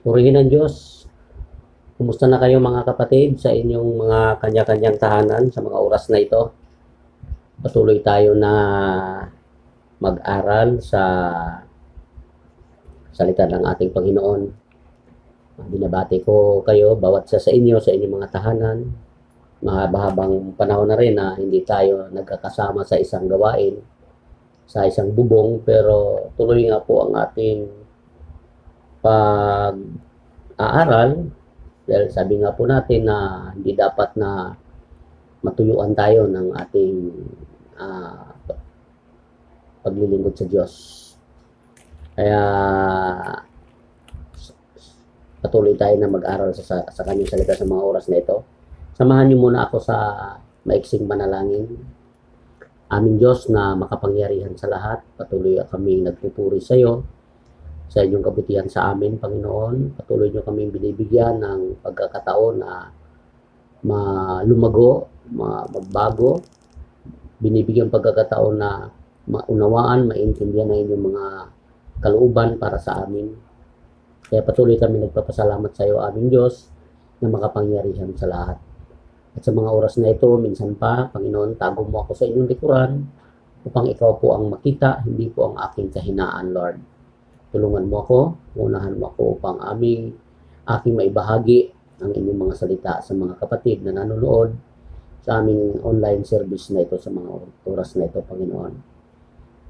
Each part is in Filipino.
Purihin ang Diyos. Kumusta na kayo mga kapatid sa inyong mga kanya-kanyang tahanan sa mga oras na ito? Patuloy tayo na mag-aral sa salita ng ating Panginoon. Binabati ko kayo, bawat sa inyo, sa inyong mga tahanan. Mahaba-habang panahon na rin na hindi tayo nagkakasama sa isang gawain, sa isang bubong, pero tuloy nga po ang ating pag-aaral. Dahil sabi nga po natin na hindi dapat na matuyuan tayo ng ating paglilingkod sa Diyos. Kaya patuloy tayo na mag-aral sa kanyang salita sa mga oras na ito. Samahan niyo muna ako sa maiksing manalangin. Aming Diyos na makapangyarihan sa lahat, patuloy kami nagpupuri sa iyo, sa inyong kabutihan sa amin, Panginoon. Patuloy niyo kaming binibigyan ng pagkakataon na lumago, magbago. Binibigyan pagkakataon na maunawaan, maintindihan na inyong mga kalooban para sa amin. Kaya patuloy kami nagpapasalamat sa iyo, aming Diyos, na makapangyarihan sa lahat. At sa mga oras na ito, minsan pa, Panginoon, tago mo ako sa inyong likuran upang ikaw po ang makita, hindi po ang aking kahinaan, Lord. Tulungan mo ako, unahan mo ako upang aking maibahagi ang inyong mga salita sa mga kapatid na nanonood sa aming online service na ito sa mga oras na ito, Panginoon.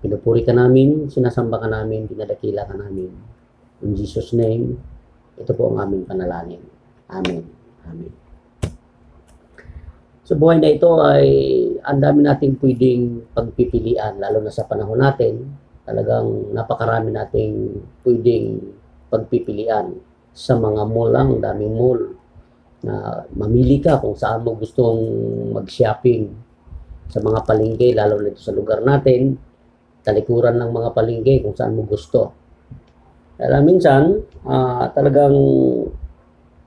Pinupuri ka namin, sinasamba ka namin, dinadakila ka namin. In Jesus' name, ito po ang aming panalangin. Amen. Amen. Sa buhay na ito ay ang dami nating pwedeng pagpipilian, lalo na sa panahon natin. Talagang napakarami nating pwedeng pagpipilian. Sa mga mall lang, daming mall na mamili ka kung saan mo gustong mag-shopping. Sa mga palengke, lalo na ito sa lugar natin, talikuran ng mga palengke kung saan mo gusto. Kaya minsan, talagang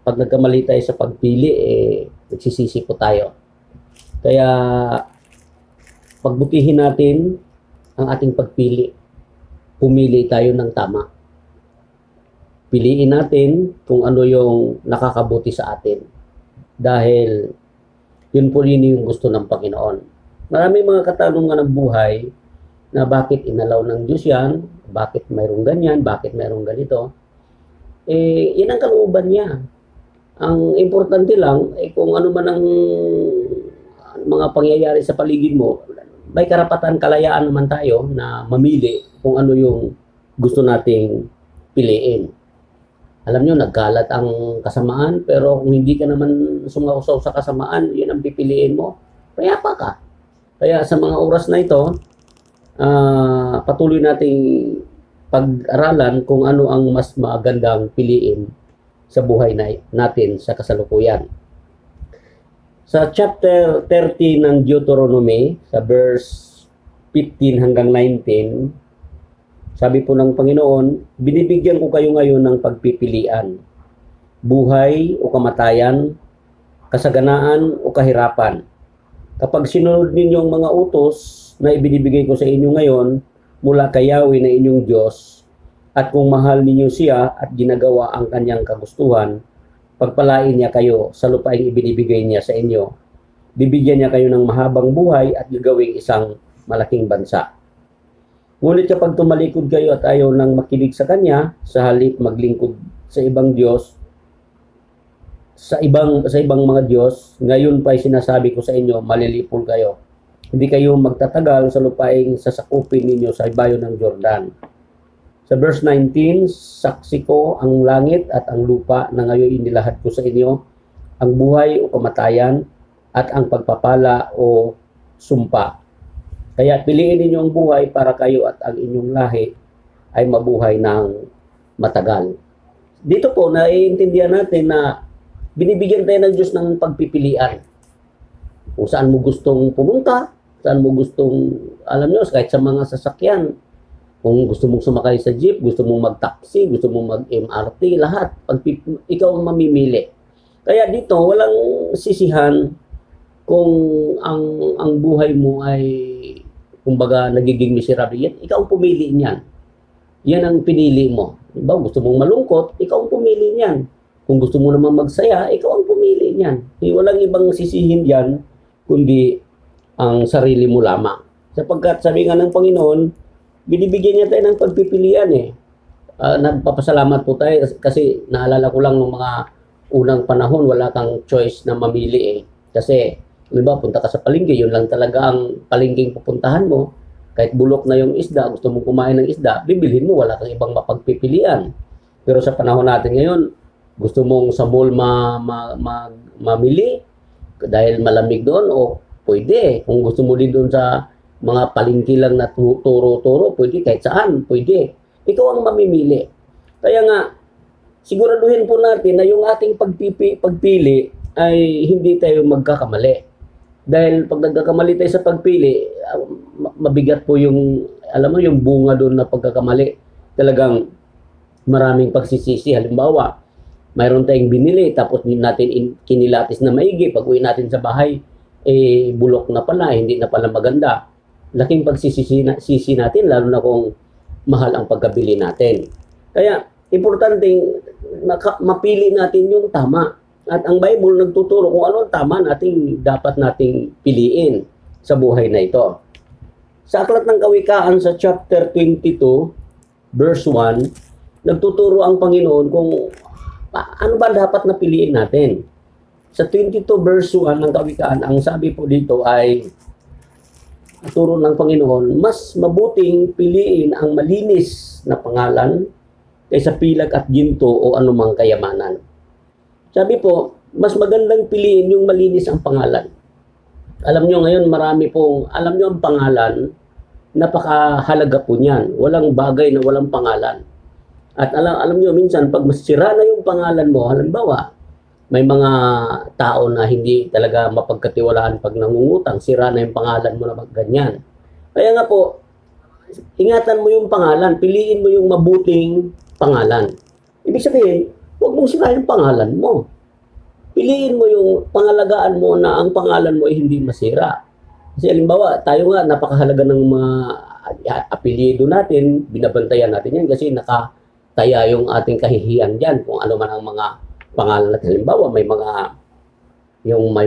pag nagkamali tayo sa pagpili, nagsisisi po tayo. Kaya pagbutihin natin ang ating pagpili. Pumili tayo ng tama. Piliin natin kung ano yung nakakabuti sa atin. Dahil yun po rin yung gusto ng Panginoon. Maraming mga katanungan ng buhay na bakit inalaw ng Diyos yan, bakit mayroong ganyan, bakit mayroong ganito. Yan ang kalooban niya. Ang importante lang, kung ano man ang mga pangyayari sa paligid mo, may karapatan, kalayaan naman tayo na mamili kung ano yung gusto nating piliin. Alam nyo, nagkalat ang kasamaan, pero kung hindi ka naman sumausaw sa kasamaan, yun ang pipiliin mo, payapa ka. Kaya sa mga oras na ito, patuloy nating pag-aralan kung ano ang mas magandang piliin sa buhay natin sa kasalukuyan. Sa chapter 30 ng Deuteronomy, sa verse 15 hanggang 19, sabi po ng Panginoon, binibigyan ko kayo ngayon ng pagpipilian, buhay o kamatayan, kasaganaan o kahirapan. Kapag sinunod ninyo ang mga utos na ibinibigay ko sa inyo ngayon mula kay Yahweh na inyong Diyos, at kung mahal ninyo siya at ginagawa ang kanyang kagustuhan, pagpalain niya kayo sa lupaing ibinibigay niya sa inyo. Bibigyan niya kayo ng mahabang buhay at gagawing isang malaking bansa. Ngunit kapag tumalikod kayo at ayaw nang makinig sa kanya, sa halip maglingkod sa ibang Diyos, sa ibang mga Diyos, ngayon pa ay sinasabi ko sa inyo, malilipol kayo. Hindi kayo magtatagal sa lupaing sasakupin ninyo sa ibayo ng Jordan. Sa verse 19, saksi ko ang langit at ang lupa na ngayon inilahad ko sa inyo, ang buhay o kamatayan at ang pagpapala o sumpa. Kaya piliin ninyo ang buhay para kayo at ang inyong lahi ay mabuhay ng matagal. Dito po, naiintindihan natin na binibigyan tayo ng Diyos ng pagpipilian. Kung saan mo gustong pumunta, saan mo gustong, alam nyo, kahit sa mga sasakyan, kung gusto mong sumakay sa jeep, gusto mong mag-taxi, gusto mong mag-MRT, lahat, ikaw ang mamimili. Kaya dito, walang sisihan kung ang buhay mo ay, kumbaga, nagiging miserable. Yan, ikaw ang pumili niyan. Yan ang pinili mo. Diba, gusto mong malungkot, ikaw ang pumili niyan. Kung gusto mo naman magsaya, ikaw ang pumili niyan. Walang ibang sisihin diyan kundi ang sarili mo lamang. Sapagkat sabi nga ng Panginoon, binibigyan niya tayo ng pagpipilian eh. Nagpapasalamat po tayo kasi naalala ko lang nung mga unang panahon, wala kang choice na mamili eh. Kasi, diba, punta ka sa palengke, yun lang talaga ang palengkeng pupuntahan mo. Kahit bulok na yung isda, gusto mong kumain ng isda, bibilhin mo, wala kang ibang mapagpipilian. Pero sa panahon natin ngayon, gusto mong sa mall mamili dahil malamig doon, o pwede. Kung gusto mo din doon sa mga palengke lang na turo-turo, pwede kahit saan, pwede. Ikaw ang mamimili. Kaya nga, siguraduhin po natin na yung ating pagpili ay hindi tayo magkakamali. Dahil pag nagkakamali tayo sa pagpili, mabigat po yung, alam mo, yung bunga doon na pagkakamali. Talagang maraming pagsisisi. Halimbawa, mayroon tayong binili, tapos natin kinilatis na maigi. Pag uwi natin sa bahay, bulok na pala, hindi na pala maganda. Laking pagsisisi natin, lalo na kung mahal ang pagkabili natin. Kaya, importanteng mapili natin yung tama. At ang Bible nagtuturo kung ano ang tama dapat nating piliin sa buhay na ito. Sa Aklat ng Kawikaan sa chapter 22, verse 1, nagtuturo ang Panginoon kung ano ba dapat na piliin natin. Sa 22 verse 1 ng Kawikaan, ang sabi po dito ay, turo ng Panginoon, mas mabuting piliin ang malinis na pangalan kaysa pilag at ginto o anumang kayamanan. Sabi po, mas magandang piliin yung malinis ang pangalan. Alam nyo ngayon, marami pong, alam nyo ang pangalan, napakahalaga po niyan. Walang bagay na walang pangalan. At alam nyo, minsan, pag masira na yung pangalan mo, halimbawa, may mga tao na hindi talaga mapagkatiwalaan pag nangungutang, sira na yung pangalan mo na ganyan. Kaya nga po, ingatan mo yung pangalan, piliin mo yung mabuting pangalan. Ibig sabihin, huwag mong sirain yung pangalan mo. Piliin mo yung pangalagaan mo na ang pangalan mo ay hindi masira. Kasi halimbawa, tayo nga, napakahalaga ng mga apelyido natin, binabantayan natin yan kasi nakataya yung ating kahihiyan dyan kung ano man ang mga pangalan natin. Halimbawa, may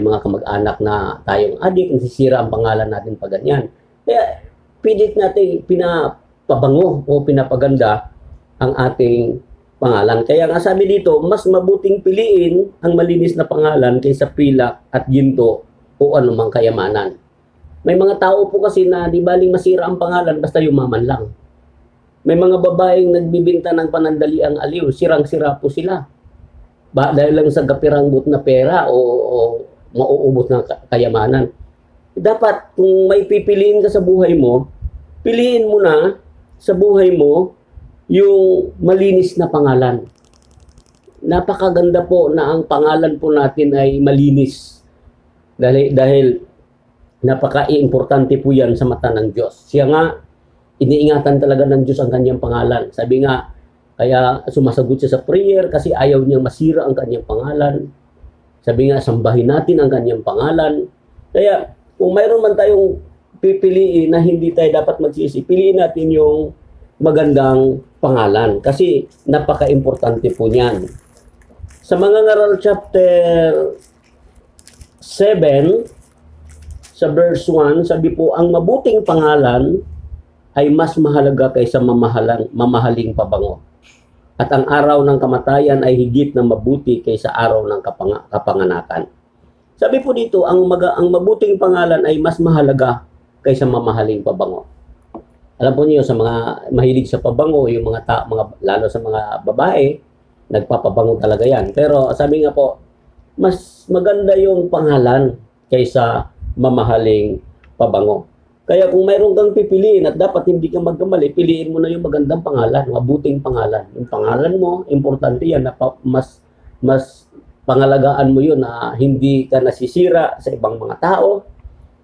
mga kamag-anak na tayong adik, nasisira ang pangalan natin pag ganyan. Kaya, pilit natin pinapabango o pinapaganda ang ating pangalan. Kaya nga sabi dito, mas mabuting piliin ang malinis na pangalan kaysa pilak at ginto o anumang kayamanan. May mga tao po kasi na di baling masira ang pangalan basta yumaman lang. May mga babaeng nagbibinta ng panandaliang aliw, sirang-sira po sila. Dahil lang sa gapiranggot na pera o mauubos ng kayamanan. Dapat kung may pipiliin ka sa buhay mo, piliin mo na sa buhay mo yung malinis na pangalan. Napakaganda po na ang pangalan po natin ay malinis. Dahil napaka-importante po yan sa mata ng Diyos. Siya nga, iniingatan talaga ng Diyos ang kanyang pangalan. Sabi nga, kaya sumasagot siya sa prayer kasi ayaw niyang masira ang kanyang pangalan. Sabi nga, sambahin natin ang kanyang pangalan. Kaya, kung mayroon man tayong pipiliin na hindi tayo dapat magsisi, piliin natin yung magandang pangalan kasi napaka-importante po niyan. Sa mga ngaral chapter 7 sa verse 1, sabi po, ang mabuting pangalan ay mas mahalaga kaysa mamahaling pabango. At ang araw ng kamatayan ay higit na mabuti kaysa araw ng kapanganakan. Sabi po dito, ang mabuting pangalan ay mas mahalaga kaysa mamahaling pabango. Alam po niyo, sa mga mahilig sa pabango, yung lalo sa mga babae, nagpapabango talaga yan. Pero sabi nga po, mas maganda yung pangalan kaysa mamahaling pabango. Kaya kung mayroon kang pipiliin at dapat hindi ka magkamali, piliin mo na yung magandang pangalan, mabuting pangalan. Yung pangalan mo, importante yan, na mas pangalagaan mo yun na hindi ka nasisira sa ibang mga tao,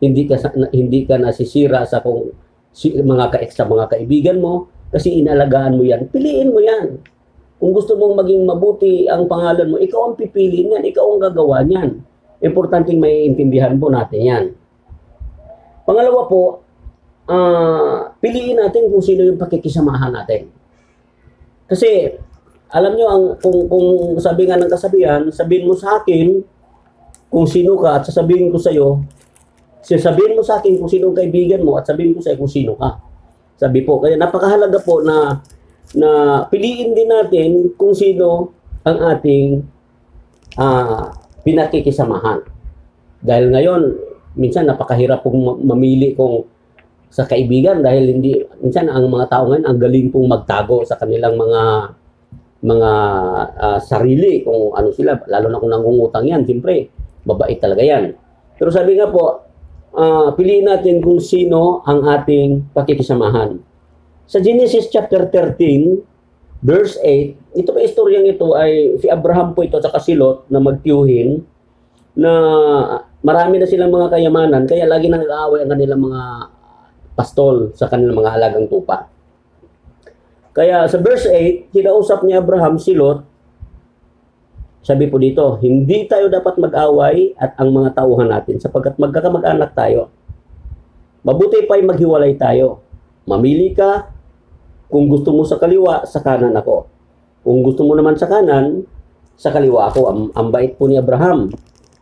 hindi ka nasisira sa mga kaibigan mo, kasi inalagaan mo yan. Piliin mo yan. Kung gusto mong maging mabuti ang pangalan mo, ikaw ang pipiliin yan, ikaw ang gagawa niyan. Importanteng maiintindihan po natin yan. Pangalawa po, piliin natin kung sino yung pakikisamahan natin. Kasi, alam nyo, kung sabi nga ng kasabihan, sabihin mo sa akin kung sino ka at sasabihin ko sa'yo, sabihin mo sa akin kung sino ang kaibigan mo at sabihin ko sa'yo kung sino ka. Sabi po, kaya napakahalaga po na piliin din natin kung sino ang ating pinakikisamahan. Dahil ngayon, minsan napakahirap pong mamili kung sa kaibigan dahil minsan ang mga tao ngayon ang galing pong magtago sa kanilang mga sarili kung ano sila, lalo na kung nangungutang yan, siyempre, mabait talaga yan. Pero sabi nga po, piliin natin kung sino ang ating pakikisamahan. Sa Genesis chapter 13, verse 8, ito pa istoryang ito ay si Abraham po ito at si Lot na magtiyuhin na marami na silang mga kayamanan kaya lagi nang nag-aaway ang kanilang mga pastol sa kanilang mga alagang tupa. Kaya sa verse 8, kinausap ni Abraham si Lot. Sabi po dito, hindi tayo dapat mag-away at ang mga tauhan natin sapagkat magkakamag-anak tayo. Mabuti pa'y maghiwalay tayo. Mamili ka, kung gusto mo sa kaliwa, sa kanan ako. Kung gusto mo naman sa kanan, sa kaliwa ako. Ang bait po ni Abraham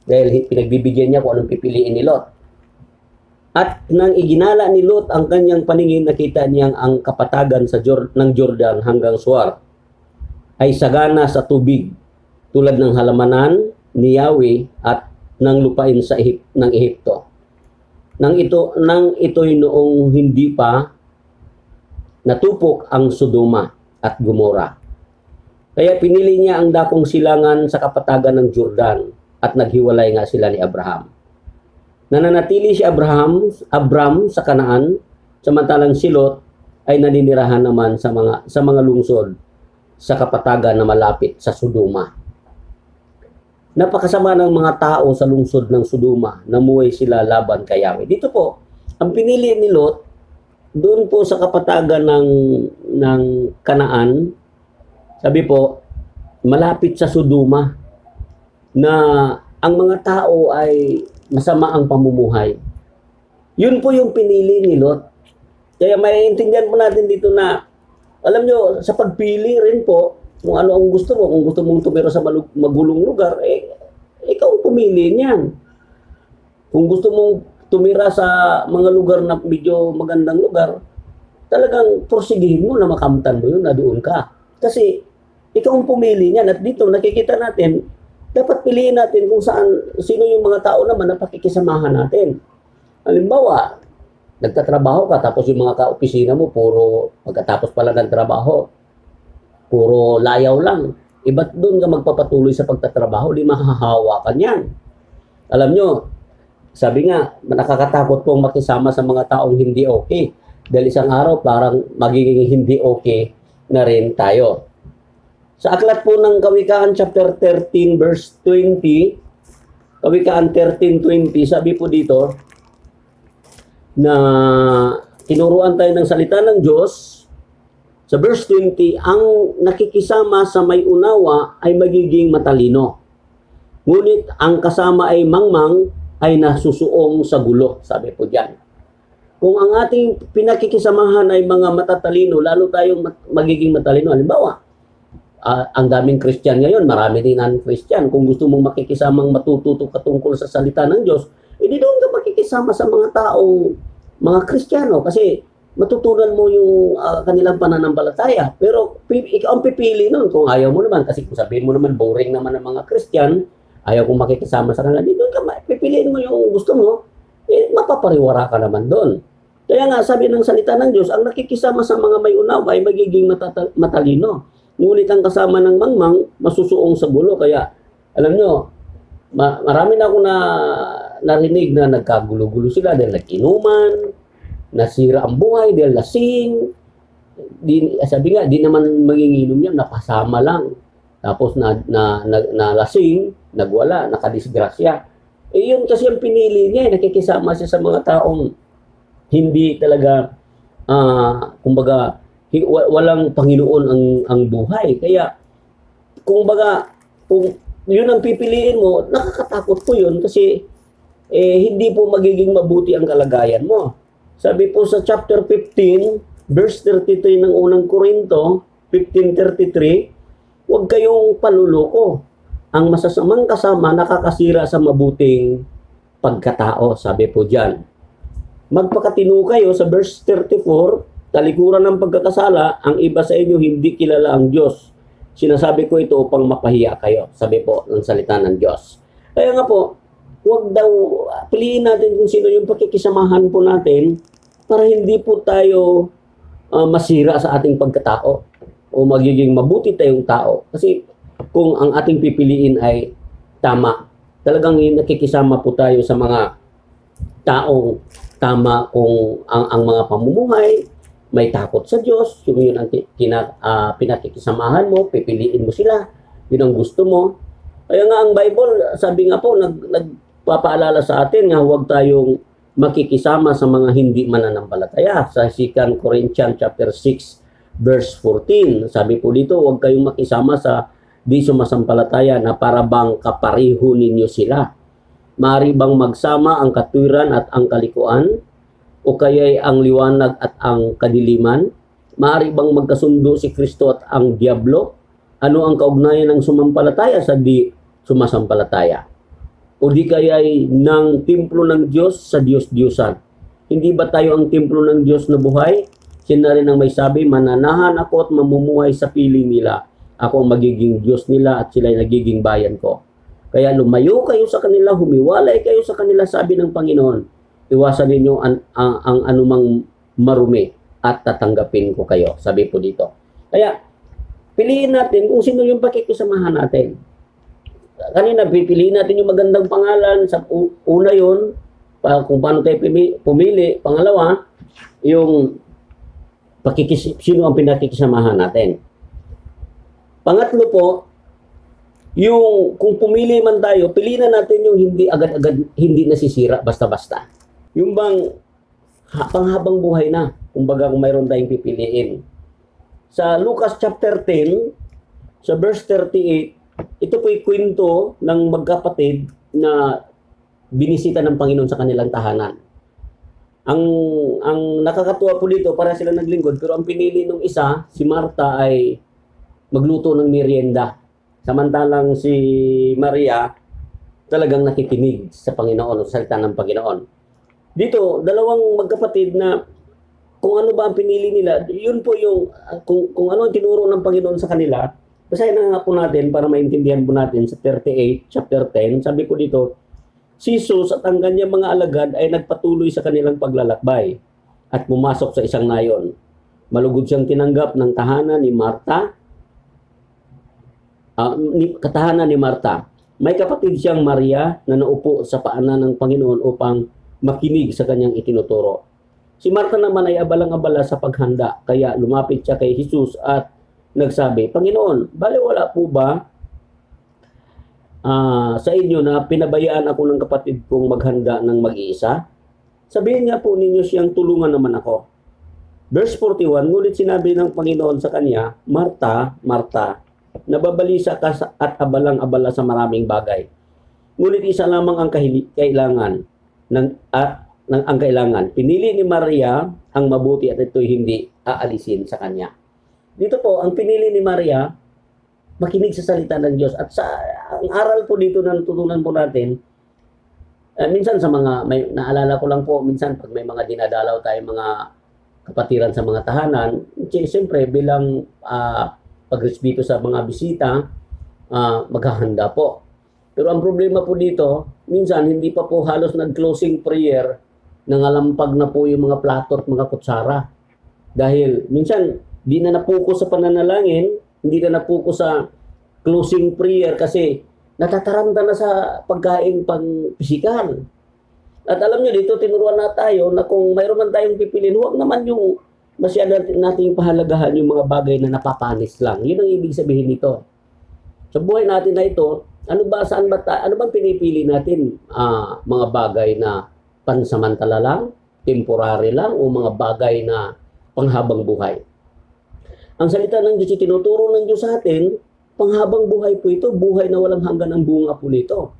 dahil pinagbibigyan niya kung anong pipiliin ni Lot. At nang iginala ni Lot ang kanyang paningin, nakita niyang ang kapatagan ng Jordan hanggang Suar ay sagana sa tubig tulad ng halamanan ni Yahweh at ng lupain ng Ehipto. Nang ito'y noong hindi pa natupok ang Sodoma at Gomora. Kaya pinili niya ang dakong silangan sa kapatagan ng Jordan at naghiwalay nga sila ni Abraham. Nananatili si Abram sa Kanaan, samantalang si Lot ay naninirahan naman sa mga lungsod sa kapatagan na malapit sa Sodoma. Napakasama ng mga tao sa lungsod ng Sodoma, namuhay sila laban kay Yahweh. Dito po, ang pinili ni Lot, doon po sa kapatagan ng Kanaan, sabi po, malapit sa Sodoma, na ang mga tao ay masama ang pamumuhay. Yun po yung pinili ni Lot. Kaya maiintindihan po natin dito na, alam nyo, sa pagpili rin po, kung ano ang gusto mo, kung gusto mong tumira sa magulong lugar, ikaw pumili niyan. Kung gusto mong tumira sa mga lugar na medyo magandang lugar, talagang porsigihin mo na makamtan mo yun na doon ka. Kasi ikaw ang pumili niyan. At dito nakikita natin, dapat piliin natin kung sino yung mga tao naman na pakikisamahan natin. Halimbawa, nagtatrabaho ka tapos yung mga kaopisina mo pagkatapos pala ng trabaho, puro layaw lang. Iba't doon ka magpapatuloy sa pagtatrabaho, di mahahawa ka niyan. Alam nyo, sabi nga, nakakatakot pong makisama sa mga taong hindi okay. Dahil isang araw parang magiging hindi okay na rin tayo. Sa aklat po ng Kawikaan chapter 13 verse 20, Kawikaan 13:20, sabi po dito na tinuruan tayo ng salita ng Diyos. Sa verse 20, ang nakikisama sa may unawa ay magiging matalino. Ngunit ang kasama ay mangmang ay nasusuong sa gulo, sabi po diyan. Kung ang ating pinakikisamahan ay mga matatalino, lalo tayong magiging matalino. Halimbawa, ang daming Christian ngayon, marami din non-Christian. Kung gusto mong makikisamang matututo ka tungkol sa salita ng Diyos, hindi doon ka makikisama sa mga taong mga Kristiyano kasi matutunan mo yung kanilang pananampalataya. Pero ikaw ang pipili nun kung ayaw mo naman. Kasi kung sabihin mo naman, boring naman ang mga Christian, ayaw kong makikisama sa kanila, di doon ka pipiliin mo yung gusto mo, mapapariwara ka naman doon. Kaya nga, sabi ng salita ng Diyos, ang nakikisama sa mga may unawa ay magiging matalino. Ngunit ang kasama ng mangmang, masusuong sa gulo. Kaya, alam nyo, marami na ako narinig na nagkagulo-gulo sila dahil nag-inuman, nasira ang buhay dahil lasing. Sabi nga, di naman manginginom yan, napasama lang. Tapos lasing, nagwala, nakadisgrasya. Yun kasi ang pinili niya, nakikisama siya sa mga taong hindi talaga, kumbaga, walang Panginoon ang buhay. Kaya, kung yun ang pipiliin mo, nakakatakot po yun kasi hindi po magiging mabuti ang kalagayan mo. Sabi po sa chapter 15, verse 33 ng unang Korinto, 15:33, huwag kayong paluloko. Ang masasamang kasama nakakasira sa mabuting pagkatao, sabi po diyan. Magpakatino kayo sa verse 34, talikuran ng pagkakasala, ang iba sa inyo hindi kilala ang Diyos. Sinasabi ko ito upang mapahiya kayo, sabi po ng salita ng Diyos. Kaya nga po, huwag daw, piliin natin kung sino yung pakikisamahan po natin para hindi po tayo masira sa ating pagkatao o magiging mabuti tayong tao. Kasi kung ang ating pipiliin ay tama, talagang nakikisama po tayo sa mga taong tama kung ang mga pamumuhay, may takot sa Diyos, yung yun ang pinakikisamahan mo, pipiliin mo sila, yun ang gusto mo. Kaya nga ang Bible, sabi nga po, nagpapaalala sa atin nga huwag tayong makikisama sa mga hindi mananampalataya. Sa 2 Corinthians chapter 6 verse 14, sabi po dito, huwag kayong makisama sa di sumasampalataya na para bang kapareho ninyo sila. Maaari bang magsama ang katwiran at ang kalikuan? O kaya'y ang liwanag at ang kadiliman? Maaari bang magkasundo si Kristo at ang Diablo? Ano ang kaugnayan ng sumampalataya sa di sumasampalataya? O di kaya'y ng templo ng Diyos sa Diyos-Diyosan? Hindi ba tayo ang templo ng Diyos na buhay? Siya rin ang may sabi, mananahan ako at mamumuhay sa piling nila. Ako ang magiging Diyos nila at sila'y nagiging bayan ko. Kaya lumayo kayo sa kanila, humiwalay kayo sa kanila, sabi ng Panginoon. Iwasan ninyo ang anumang marumi at tatanggapin ko kayo, sabi po dito. Kaya piliin natin kung sino yung pakikisamahan natin. Kanina, pipiliin natin yung magandang pangalan. Sa una yun, kung paano tayo pumili. Pangalawa, yung sino ang pinakikisamahan natin. Pangatlo po, yung kung pumili man tayo, piliin na natin yung hindi agad-agad, hindi nasisira basta-basta. Yung bang panghabang buhay na, kumbaga kung mayroon tayong pipiliin. Sa Lucas chapter 10, sa verse 38, ito po'y kwento ng magkapatid na binisita ng Panginoon sa kanilang tahanan. Ang nakakatuwa po dito, para sila naglingkod, pero ang pinili ng isa, si Marta, ay magluto ng merienda. Samantalang si Maria, talagang nakikinig sa Panginoon, sa salita ng Panginoon. Dito, dalawang magkapatid na kung ano ba ang pinili nila, yun po yung, kung ano ang tinuro ng Panginoon sa kanila. Basahin na nga po natin para maintindihan po natin sa 38, chapter 10. Sabi ko dito, si Jesus at ang kanyang mga alagad ay nagpatuloy sa kanilang paglalakbay at pumasok sa isang nayon. Malugod siyang tinanggap ng tahanan ni Marta, katahanan ni Marta. May kapatid siyang Maria na naupo sa paanan ng Panginoon upang makinig sa kanyang itinuturo. Si Marta naman ay abalang-abala sa paghanda, kaya lumapit siya kay Jesus at nagsabi, Panginoon, baliwala po ba sa inyo na pinabayaan ako ng kapatid kong maghanda ng mag-iisa? Sabihin nga po ninyo siyang tulungan naman ako. Verse 41, ngulit sinabi ng Panginoon sa kanya, Marta, Marta, nababalisa ka at abalang-abala sa maraming bagay. Ngunit isa lamang ang kailangan ang kailangan. Pinili ni Maria ang mabuti at ito'y hindi aalisin sa kanya. Dito po, ang pinili ni Maria, makinig sa salita ng Diyos. At ang aral po dito na natutunan po natin, minsan sa naalala ko lang po, minsan pag may mga dinadalaw tayo, mga kapatiran sa mga tahanan, siyempre bilang pagrespeto sa mga bisita, maghahanda po. Pero ang problema po dito, minsan hindi pa po halos nag-closing prayer, nangalampag na po yung mga plato at mga kutsara. Dahil minsan, di na napuko sa pananalangin, hindi na napuko sa closing prayer kasi natataranta na sa pagkain pang-pisikal. At alam nyo dito, tinuruan na tayo na kung mayroon man tayong pipiliin, huwag naman yung masyado nating pahalagahan yung mga bagay na napapanis lang. Yun ang ibig sabihin nito. Sa buhay natin na ito, ano bang pinipili natin? Mga bagay na pansamantala lang, temporary lang, o mga bagay na panghabang buhay. Ang salita ng Diyos, tinuturo ng Diyos sa atin, panghabang buhay po ito, buhay na walang hanggan ang bunga po nito.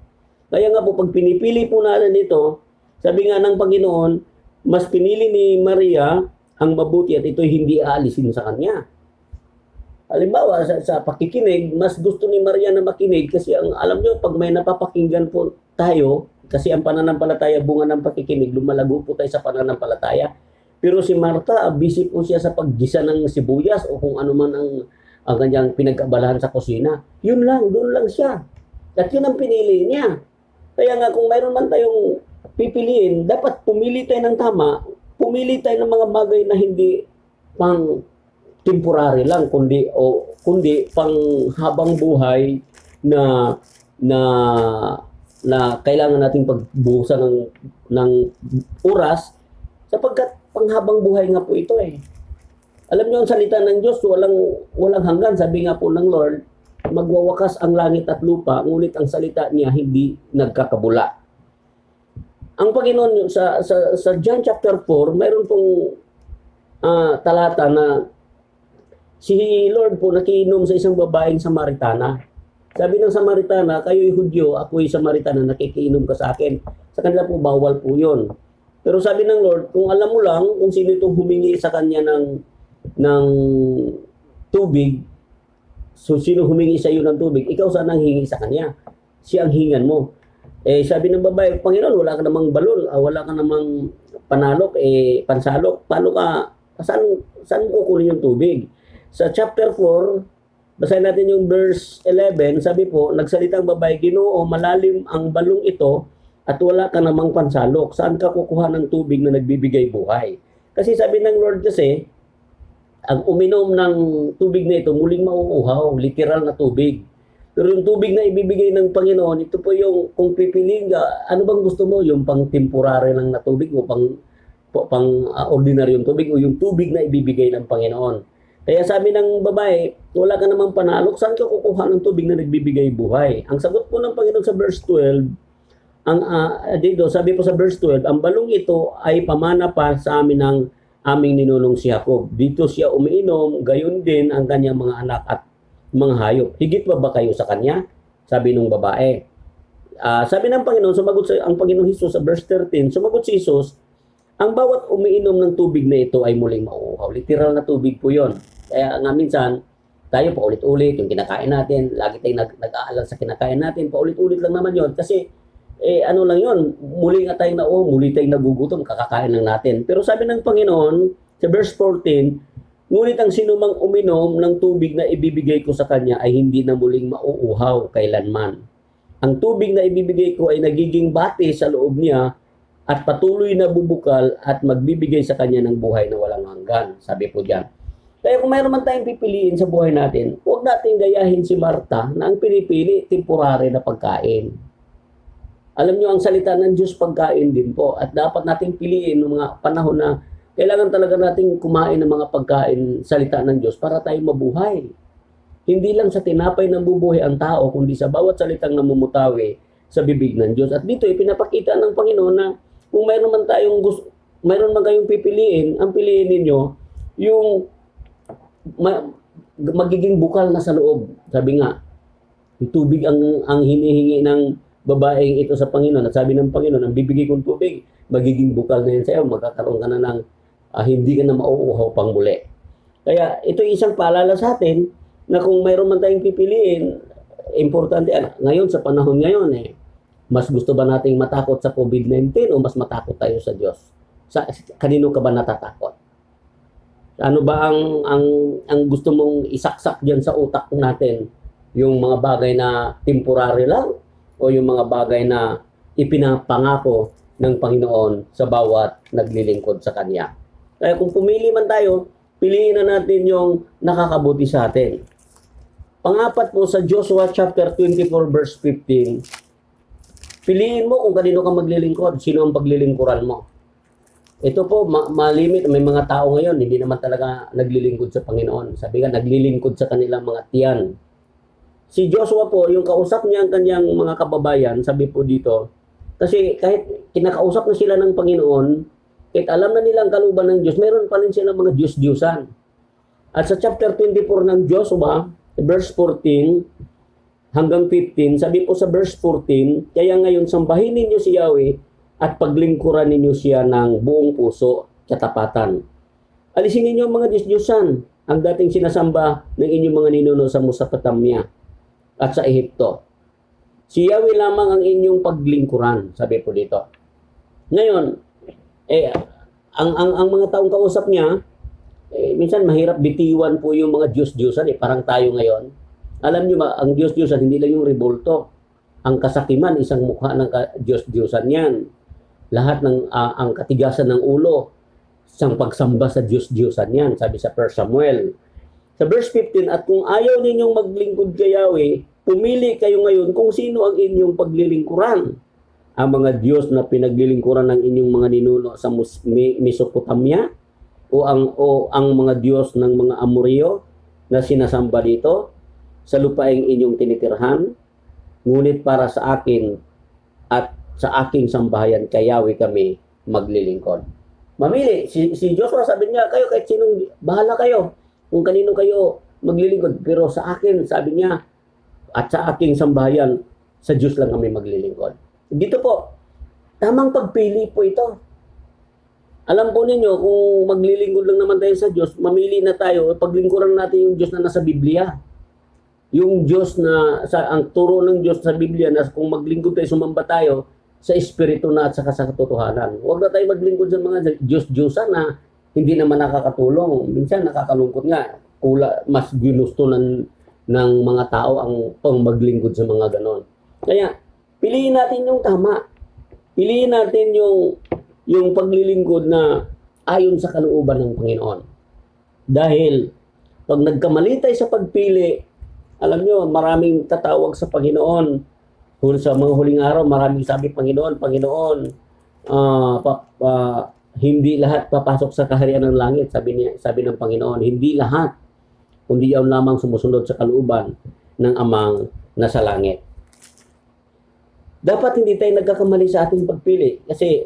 Kaya nga po, pag pinipili po natin ito, sabi nga ng Panginoon, mas pinili ni Maria ang mabuti at ito'y hindi aalisin sa kanya. Halimbawa, sa pakikinig, mas gusto ni Maria na makinig kasi ang alam nyo, pag may napapakinggan po tayo, kasi ang pananampalataya, bunga ng pakikinig, lumalago po tayo sa pananampalataya. Pero si Martha, busy po siya sa paggisa ng sibuyas o kung ano man ang kanyang pinag-abalahan sa kusina. Yun lang, doon lang siya. At yun ang pinili niya. Kaya nga kung mayroon man tayong pipiliin, dapat pumili tayo ng tama, pumili tayo ng mga bagay na hindi pang temporary lang, kundi pang habang buhay na na na kailangan nating pagbuhusan ng oras sapagkat panghabang buhay nga po ito eh. Alam niyo ang salita ng Diyos walang hanggan, sabi nga po ng Lord, magwawakas ang langit at lupa, ngunit ang salita niya hindi nagkakabula. Ang Panginoon sa John chapter 4, mayroon pong talata na si Lord po nakiinom sa isang babaeng Samaritana. Sabi ng Samaritana, kayo'y Hudyo, ako'y Samaritana, nakikiinom ka sa akin. Sa kanila po, bawal po yun. Pero sabi ng Lord, kung alam mo lang kung sino itong humingi sa kanya ng tubig, so sino humingi sa iyo ng tubig, ikaw sana ang hingi sa kanya. Siya ang hingan mo. Eh sabi ng babae, Panginoon, wala ka namang balon, wala ka namang panalok, pansalok, paano ka, saan mo kukunin yung tubig? Sa chapter 4, basahin natin yung verse 11, sabi po, nagsalita ang babae, Ginoo, malalim ang balong ito at wala ka namang pansalok. Saan ka kukuha ng tubig na nagbibigay buhay? Kasi sabi ng Lord kasi, ang uminom ng tubig na ito, muling mauuhaw, literal na tubig. Pero yung tubig na ibibigay ng Panginoon, ito po yung, kung pipiliin ka, ano bang gusto mo? Yung pang temporary lang na tubig o pang ordinaryong tubig o yung tubig na ibibigay ng Panginoon? Kaya sabi ng babae, wala ka namang panalok, saan ka kukuha ng tubig na nagbibigay buhay? Ang sagot po ng Panginoon sa verse 12, dito, sabi po sa verse 12, ang balong ito ay pamana pa sa amin ng aming ninunong si Jacob. Dito siya umiinom, gayon din ang kanyang mga anak at mga hayop. Higit ba kayo sa kanya? Sabi ng babae. Sabi ng Panginoon, sumagot ang Panginoong Hesus sa verse 13, sumagot si Hesus, ang bawat umiinom ng tubig na ito ay muling mauuhaw. Literal na tubig po yon. Kaya nga minsan, tayo paulit-ulit, yung kinakain natin, lagi tayong nag-aalala sa kinakain natin, paulit-ulit lang naman yon. Kasi, ano lang yon, muli nga tayong muli tayong nagugutom, kakakain lang natin. Pero sabi ng Panginoon, sa verse 14, ngunit ang sinumang uminom ng tubig na ibibigay ko sa kanya ay hindi na muling mauuhaw kailanman. Ang tubig na ibibigay ko ay nagiging bati sa loob niya at patuloy na bubukal at magbibigay sa kanya ng buhay na walang hanggan. Sabi po diyan. Kaya kung mayroon man tayong pipiliin sa buhay natin, huwag natin gayahin si Martha na ang pinipili, temporary na pagkain. Alam nyo, ang salita ng Diyos pagkain din po. At dapat nating piliin ng mga panahon na kailangan talaga nating kumain ng mga pagkain, salita ng Diyos para tayo mabuhay. Hindi lang sa tinapay ng bubuhay ang tao, kundi sa bawat salitang namumutawi sa bibig ng Diyos. At dito, ipinapakita ng Panginoon na kung mayroon man kayong pipiliin, ang piliin ninyo, yung magiging bukal na sa loob. Sabi nga, yung tubig ang hinihingi ng babaeng ito sa Panginoon. At sabi ng Panginoon, ang bibigay kong tubig, magiging bukal na yan sa iyo. Magkakaroon ka na ng hindi ka na mauuhaw pang muli. Kaya ito isang paalala sa atin na kung mayroon man tayong pipiliin, importante, ngayon sa panahon ngayon, mas gusto ba nating matakot sa COVID-19 o mas matakot tayo sa Diyos? Kanino ka ba natatakot? Ano ba ang gusto mong isaksak diyan sa utak natin? Yung mga bagay na temporary lang o yung mga bagay na ipinapangako ng Panginoon sa bawat naglilingkod sa Kanya? Kaya kung pumili man tayo, piliin na natin yung nakakabuti sa atin. Pangapat po sa Joshua chapter 24 verse 15, piliin mo kung kanino ka maglilingkod, sino ang paglilingkuran mo. Ito po, malimit, may mga tao ngayon, hindi naman talaga naglilingkod sa Panginoon. Sabi nga, naglilingkod sa kanilang mga tiyan. Si Joshua po, yung kausap niya ang kanyang mga kababayan, sabi po dito, kasi kahit kinakausap na sila ng Panginoon, kahit alam na nilang kaluban ng Diyos, meron pa rin silang mga Diyos-Diyusan. At sa chapter 24 ng Joshua, verse 14 hanggang 15, sabi po sa verse 14, kaya ngayon sambahin ninyo si Yahweh at paglingkuran ninyo siya ng buong puso, katapatan. Alisin ninyo ang mga Diyos-Diyusan ang dating sinasamba ng inyong mga ninuno sa Mesopotamia at sa Ehipto. Si Yahweh lamang ang inyong paglingkuran, sabi po dito. Ngayon, ang mga taong kausap niya, minsan mahirap bitiwan po yung mga Diyos-Diyosan, parang tayo ngayon. Alam niyo ba, ang Diyos-Diyosan hindi lang yung rebulto. Ang kasakiman, isang mukha ng Diyos-Diyosan yan. Lahat ng ang katigasan ng ulo, isang pagsamba sa Diyos-Diyosan yan, sabi sa 1 Samuel. Sa verse 15, at kung ayaw ninyong maglingkod kay Yahweh, pumili kayo ngayon kung sino ang inyong paglilingkuran. Ang mga Diyos na pinaglilingkuran ng inyong mga ninuno sa Mesopotamia o ang mga Diyos ng mga Amoreo na sinasamba dito sa lupaing inyong tinitirhan. Ngunit para sa akin at sa aking sambahayan kay Yahweh kami maglilingkod. Mamili. Si Joshua sabi niya, kayo kahit sinong, bahala kayo kung kanino kayo maglilingkod. Pero sa akin, sabi niya, at sa aking sambahayan, sa Diyos lang kami maglilingkod. Dito po, tamang pagpili po ito. Alam po ninyo, kung maglilingkod lang naman tayo sa Diyos, mamili na tayo, paglingkuran natin yung Diyos na nasa Biblia. Yung Diyos na, ang turo ng Diyos sa Biblia na kung maglingkod tayo, sumamba tayo sa Espiritu na at saka sa katotohanan. Huwag na tayo maglingkod sa mga Diyos-Diyosan na hindi naman nakakatulong. Minsan nakakalungkot nga. Mas ginusto ng mga tao ang pang maglingkod sa mga ganon. Kaya, piliin natin yung tama. Piliin natin yung paglilingkod na ayon sa kalooban ng Panginoon. Dahil, pag nagkamali tayo sa pagpili, alam nyo, maraming tatawag sa Panginoon. Sa mga huling araw, maraming sabi, Panginoon, hindi lahat papasok sa kaharian ng langit, sabi ng Panginoon. Hindi lahat, kundi yaw lamang sumusunod sa kalooban ng Amang nasa langit. Dapat hindi tayo nagkakamali sa ating pagpili. Kasi,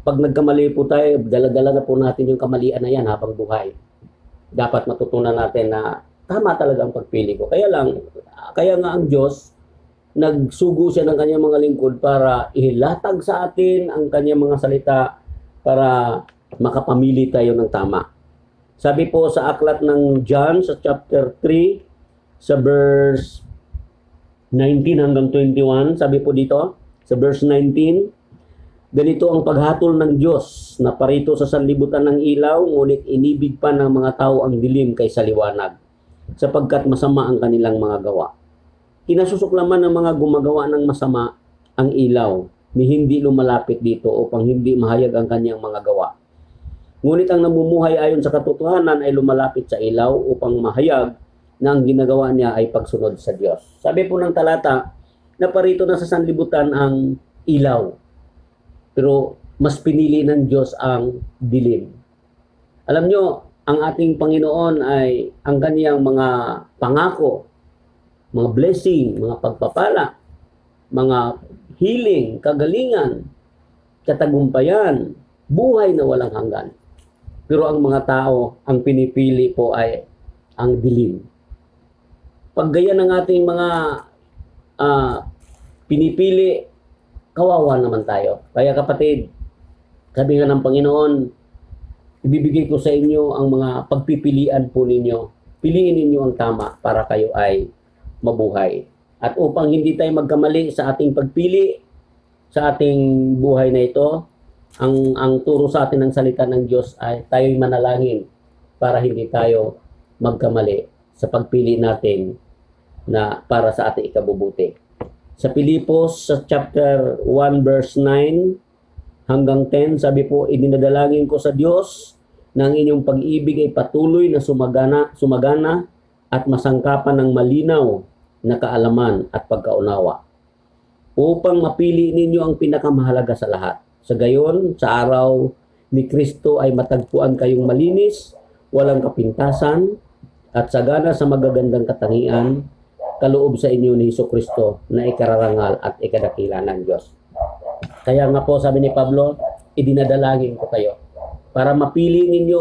pag nagkamali po tayo, dala-dala na po natin yung kamalian na yan habang buhay. Dapat matutunan natin na tama talaga ang pagpili ko. Kaya nga ang Diyos, nagsugo siya ng kanyang mga lingkod para ihilatag sa atin ang kanyang mga salita para makapamili tayo ng tama. Sabi po sa aklat ng John sa chapter 3 sa verse 19 hanggang 21, sabi po dito sa verse 19, ganito ang paghatol ng Diyos na parito sa sanlibutan ng ilaw, ngunit inibig pa ng mga tao ang dilim kaysa liwanag, sapagkat masama ang kanilang mga gawa. Kinasusuklaman ng mga gumagawa ng masama ang ilaw, ni hindi lumalapit dito upang hindi mahayag ang kanyang mga gawa. Ngunit ang namumuhay ayon sa katotohanan ay lumalapit sa ilaw upang mahayag na ang ginagawa niya ay pagsunod sa Diyos. Sabi po ng talata, na parito na sa sanlibutan ang ilaw, pero mas pinili ng Diyos ang dilim. Alam nyo, ang ating Panginoon ay ang kaniyang mga pangako, mga blessing, mga pagpapala, mga healing, kagalingan, katagumpayan, buhay na walang hanggan. Pero ang mga tao, ang pinipili po ay ang dilim. Pag gaya ng ating mga pinipili, kawawa naman tayo. Kaya kapatid, sabi nga ng Panginoon, ibibigay ko sa inyo ang mga pagpipilian po ninyo. Piliin ninyo ang tama para kayo ay mabuhay. At upang hindi tayo magkamali sa ating pagpili, sa ating buhay na ito, ang turo sa atin ng salita ng Diyos ay tayo'y manalangin para hindi tayo magkamali sa pagpili natin na para sa ating ikabubuti. Sa Pilipos, sa chapter 1 verse 9 hanggang 10, sabi po, idinadalangin ko sa Diyos na ang inyong pag-ibig ay patuloy na sumagana at masangkapan ng malinaw na kaalaman at pagkaunawa, upang mapili ninyo ang pinakamahalaga sa lahat. Sa gayon, sa araw ni Kristo ay matagpuan kayong malinis, walang kapintasan, at sagana sa magagandang katangian, kaloob sa inyo ni Jesucristo na ikararangal at ikadakila ng Diyos. Kaya nga po, sabi ni Pablo, idinadalangin ko kayo para mapili ninyo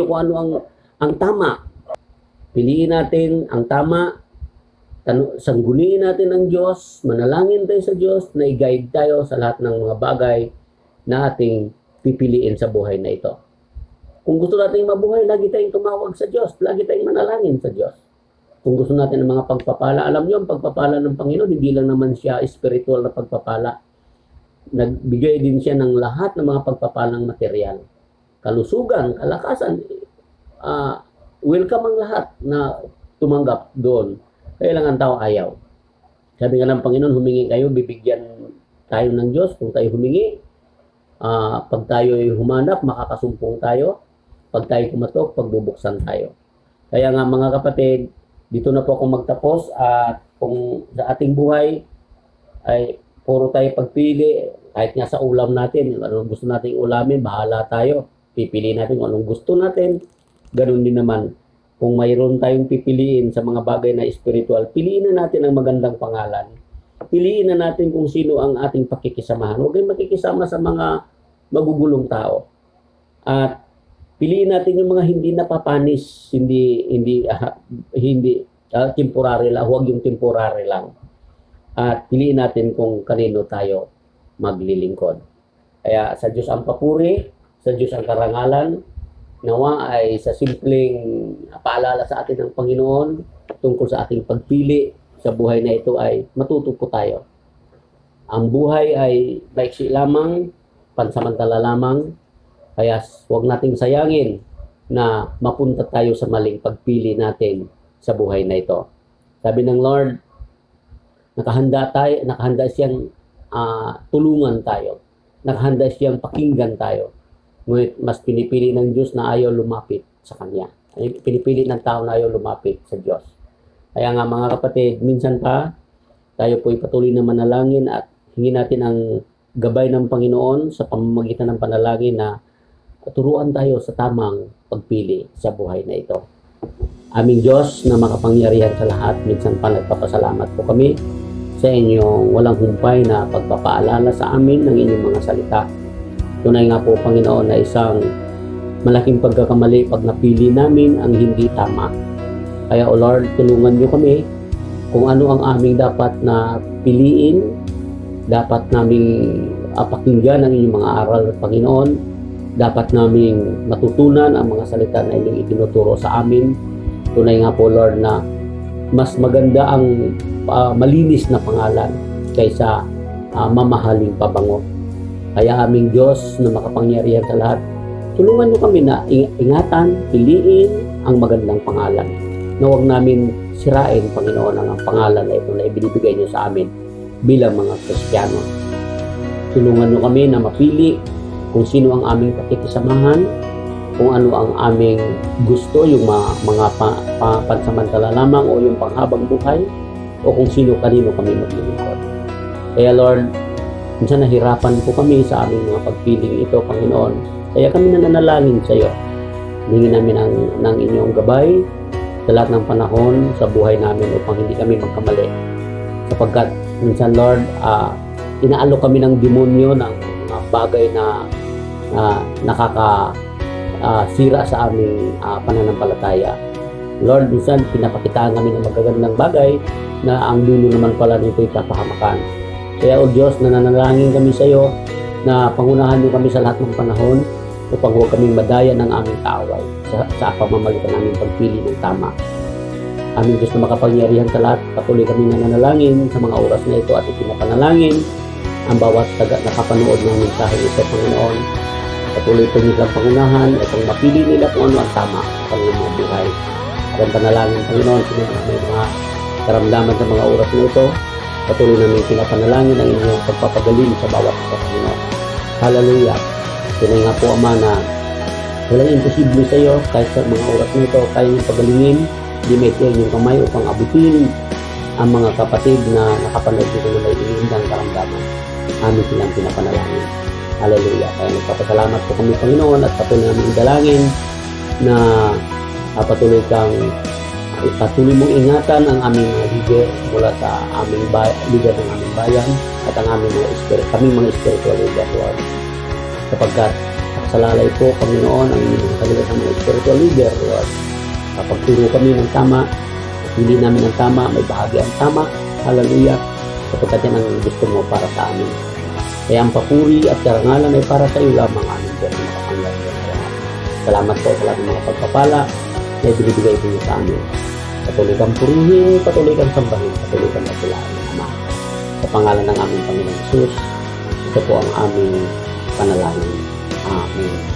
kung ano ang tama. Piliin natin ang tama, sangguniin natin ang Diyos, manalangin tayo sa Diyos, na i-guide tayo sa lahat ng mga bagay na ating pipiliin sa buhay na ito. Kung gusto natin mabuhay, lagi tayong tumawag sa Diyos. Lagi tayong manalangin sa Diyos. Kung gusto natin ng mga pagpapala, alam niyo, ang pagpapala ng Panginoon, hindi lang naman siya spiritual na pagpapala. Nagbigay din siya ng lahat ng mga pagpapalang material. Kalusugan, kalakasan, welcome ang lahat na tumanggap doon. Kaya lang ang tao ayaw. Sabi nga ng Panginoon, humingi kayo, bibigyan tayo ng Diyos. Kung tayo humingi, pag tayo humanap, makakasumpong tayo. Pag tayo kumatok, pagbubuksan tayo. Kaya nga mga kapatid, dito na po akong magtapos at kung sa ating buhay ay puro tayo pagpili, kahit nga sa ulam natin, anong gusto nating ulamin, bahala tayo. Pipili natin kung anong gusto natin. Ganun din naman, kung mayroon tayong pipiliin sa mga bagay na spiritual, piliin na natin ang magandang pangalan. Piliin na natin kung sino ang ating pakikisamahan. Huwag kayong makikisama sa mga magugulong tao. At piliin natin yung mga hindi napapanis, hindi temporary lang, huwag yung temporary lang. At piliin natin kung kanino tayo maglilingkod. Kaya sa Diyos ang papuri, sa Diyos ang karangalan, nawa ay sa simpleng paalala sa atin ng Panginoon tungkol sa ating pagpili sa buhay na ito ay matuto po tayo. Ang buhay ay maiksi lamang, pansamantala lamang, kaya huwag nating sayangin na mapunta tayo sa maling pagpili natin sa buhay na ito. Sabi ng Lord, nakahanda siyang tulungan tayo. Nakahanda siyang pakinggan tayo. Ngunit mas pinipili ng Diyos na ayaw lumapit sa Kanya. Pinipili ng tao na ayaw lumapit sa Diyos. Kaya nga mga kapatid, minsan pa tayo po'y patuloy na manalangin at hingin natin ang gabay ng Panginoon sa pamamagitan ng panalangin na turuan tayo sa tamang pagpili sa buhay na ito. Aming Diyos na makapangyarihan sa lahat, minsan pa nagpapasalamat po kami sa inyong walang humpay na pagpapaalala sa amin ng inyong mga salita. Tunay nga po, Panginoon, na isang malaking pagkakamali pag napili namin ang hindi tama. Kaya, O Lord, tulungan niyo kami kung ano ang aming dapat na piliin, dapat naming pakinggan ang inyong mga aral, Panginoon. Dapat naming matutunan ang mga salita na inyong itinuturo sa amin. Tunay nga po, Lord, na mas maganda ang malinis na pangalan kaysa mamahaling pabango. Kaya aming Diyos na makapangyarihan sa lahat, tulungan niyo kami na ingatan, piliin ang magandang pangalan. Na huwag namin sirain, Panginoon, ang pangalan na ito na ibinibigay niyo sa amin bilang mga Kristiyano. Tulungan niyo kami na mapili kung sino ang aming pakikisamahan, kung ano ang aming gusto, yung mga pansamantala lamang o yung panghabang buhay, o kung kanino kami maglilingkod. Kaya Lord, minsan nahirapan po kami sa aming mga pagpiling ito, Panginoon. Kaya kami nananalangin sa iyo. Hingin namin ng inyong gabay sa lahat ng panahon sa buhay namin upang hindi kami magkamali. Sapagkat minsan, Lord, inaalok kami ng demonyo ng mga bagay na nakakasira sa aming pananampalataya. Lord, minsan pinapakitaan kami ng magagandang bagay na ang dulo naman pala nito ay kapahamakan. Kaya, O Diyos, nananalangin kami sa iyo na pangunahan niyo kami sa lahat ng panahon upang huwag kaming madaya ng aming kaaway sa pamamagitan ng aming pagpili ng tama. Aming Diyos na makapangyarihan sa lahat, patuloy kami nananalangin sa mga oras na ito at ipinapanalangin ang bawat nakapanood ng mensahe ito, Panginoon. Patuloy po nilang pangunahan upang mapili nila kung ano ang tama sa kanilang mga buhay. At ang panalangin, Panginoon, may mga karamdaman sa mga oras na ito, patuloy namin pinapanalangin ang inyong pagpapagaling sa bawat isa, Panginoon. Hallelujah! Tunay nga po, Ama, na walang imposible sa iyo kahit sa mga oras na ito, kaya niyong pagalingin, limit yung kamay upang abutin ang mga kapatid na nakapanood dito na may inindang karamdaman. Amin silang pinapanalangin. Hallelujah. Kaya nagpapasalamat po kami, Panginoon, at patuloy namin dalangin na patuloy mong ingatan ang aming mga leader mula sa aming leader ng aming bayan at ang aming mga spiritual leader, Lord. Sapagkat nakasalalay po, Panginoon, ang inyong kalimutan ng mga spiritual leader, Lord. Kapag turo kami ng tama, hindi namin ang tama, may bahagi ang tama. Hallelujah. Sapagkat yan ang gusto mo para sa amin. Kaya ang papuri at karangalan ay para sa iyo lamang, aming Diyos na makapangyarihan sa lahat. Salamat po sa lahat ng mga pagpapala na ibinibigay po niyo sa amin. Patuloy kang purihin, patuloy kang sambahin, patuloy kang magpulaan ng Ama. Sa pangalan ng aming Panginoong Jesus, ito po ang aming panalangin. Amen.